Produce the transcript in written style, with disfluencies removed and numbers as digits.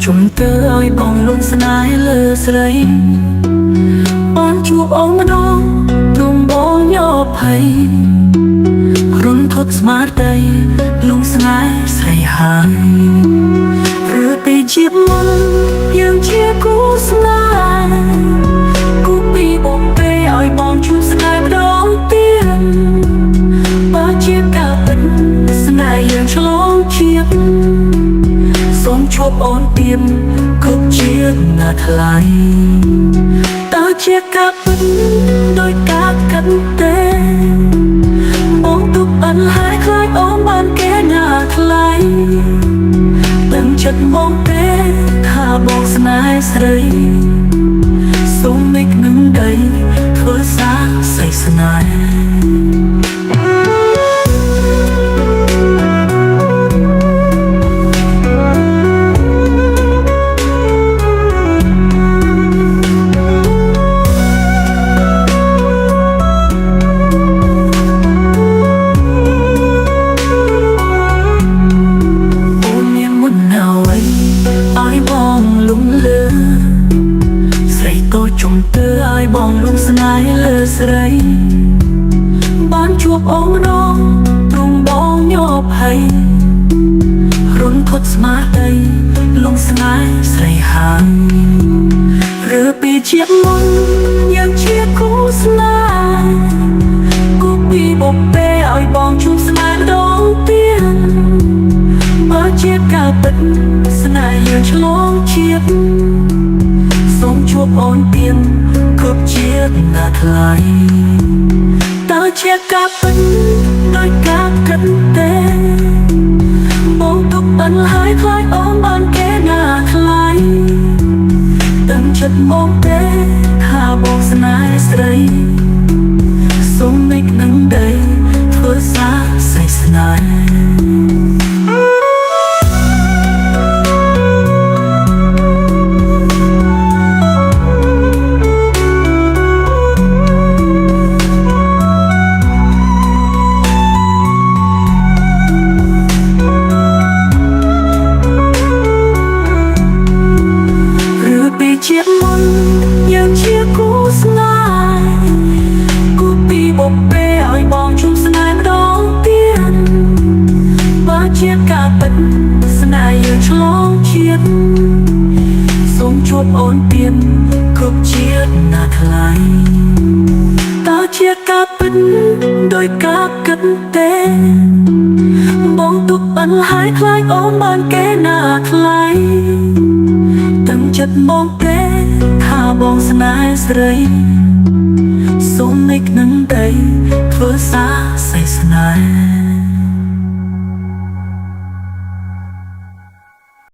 ជុំទើឲ្យបងលំស្នេហ៍លើស្រីបានជួបអូនម្ដងព្រមបងញអភ័យរុនថត់ស្មារតីលំស្នេហ៍ស្រីហើយឬពីជាមុនយើងជាគូស្នេហ៍គូពីបងពេឲ្យបងជួបស្នេហ៍ម្ដងទៀតបើជាការពិតស្នេហ៍យើងឆ្លងជាតិសូមជួបអូនទៀតគ្រប់ជាតិណាថ្លៃតើជាការពិតដោយការកាត់ទេបងទុកអន់ហើយខ្លាចអូនបានគេណាថ្លៃដឹងចិត្តមកទេថាបងស្នេហ៍ស្រីសូមមិននឹងដីធ្វើសារសេចស្នេហ៍ជុំទើឲ្យបងលំស្នេហ៍លើស្រីបានជួបអូនម្ដងទ្រង់បងញអភ័យរុនថត់ស្មារតីលំស្នេហ៍ស្រីហើយឬពីជាមុនយើងជាគូស្នេហ៍គូពីបំពេឲ្យបងជួបស្នេហ៍ម្ដងទៀតបើជាការពិតស្នេហ៍យើងឆ្លងជាតិសូមជួបអូនទៀតគ្រប់ជាតិណាថ្លៃតើជាការពិតដោយការគិតទេបងទុកអន់ហើយខ្លាចអូនបានគេណាថ្លៃដឹងចិត្តមកទេថាបងស្នេហ៍ស្រីសូមមិននឹងដីធ្វើសារសេចស្នេហ៍ជាមុនយើងជាគូស្នេហ៍គូពីបំពេឲ្យបងជួបស្នេហ៍ម្ដងទៀតបើជាការពិតស្នេហ៍យើងឆ្លងជាតិសូមជួបអូនទៀតគ្រប់ជាតិណាថ្លៃតើជាការពិតដោយការគិតទេបងទុកអន់ហើយខ្លាចអូនបានគេណាថ្លៃដឹងចិត្តមកទេថាបងស្នេហ៍ស្រីសូមមិននឹងដីធ្វើសារសេចស្នេហ៍